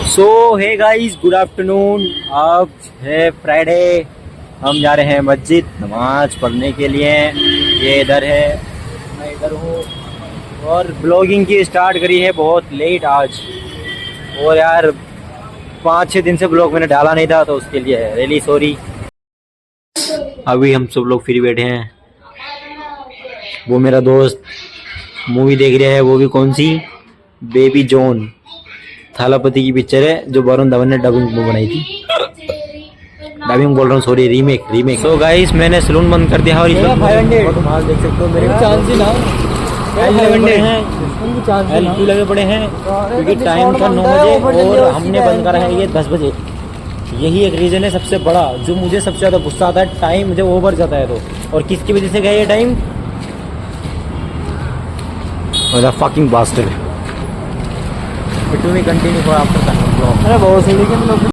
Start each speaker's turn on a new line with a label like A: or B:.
A: सो hey guys, good afternoon. अब है Friday, हम जा रहे हैं मस्जिद नमाज पढ़ने के लिए। ये इधर है, मैं इधर हूँ और ब्लॉगिंग की स्टार्ट करी है बहुत लेट आज। और यार 5-6 दिन से ब्लॉग मैंने डाला नहीं था, तो उसके लिए रियली सॉरी। अभी हम सब लोग फ्री बैठे हैं। वो मेरा दोस्त मूवी देख रहा है, वो भी कौन सी, बेबी जॉन, थालापति की पिक्चर है जो वरुण धवन ने डबिंग में बनाई थी। डबिंग बोल रहा हूँ, सॉरी, रीमेक। सो गाइस, मैंने सलून बंद कर दिया और इस वक्त माल देख सकते हो मेरे चांस ही ना L2 लगे पड़े हैं क्योंकि टाइम था 9 बजे और हमने बंद करा है ये 10 बजे। यही एक रीजन है सबसे बड़ा जो मुझे सबसे ज्यादा गुस्सा आता है, टाइम मुझे ओवर जाता है तो। और किसकी वजह से गया ये time? Fucking bastard. It will be continue for after that vlog.
B: अरे बहुत सही, लेकिन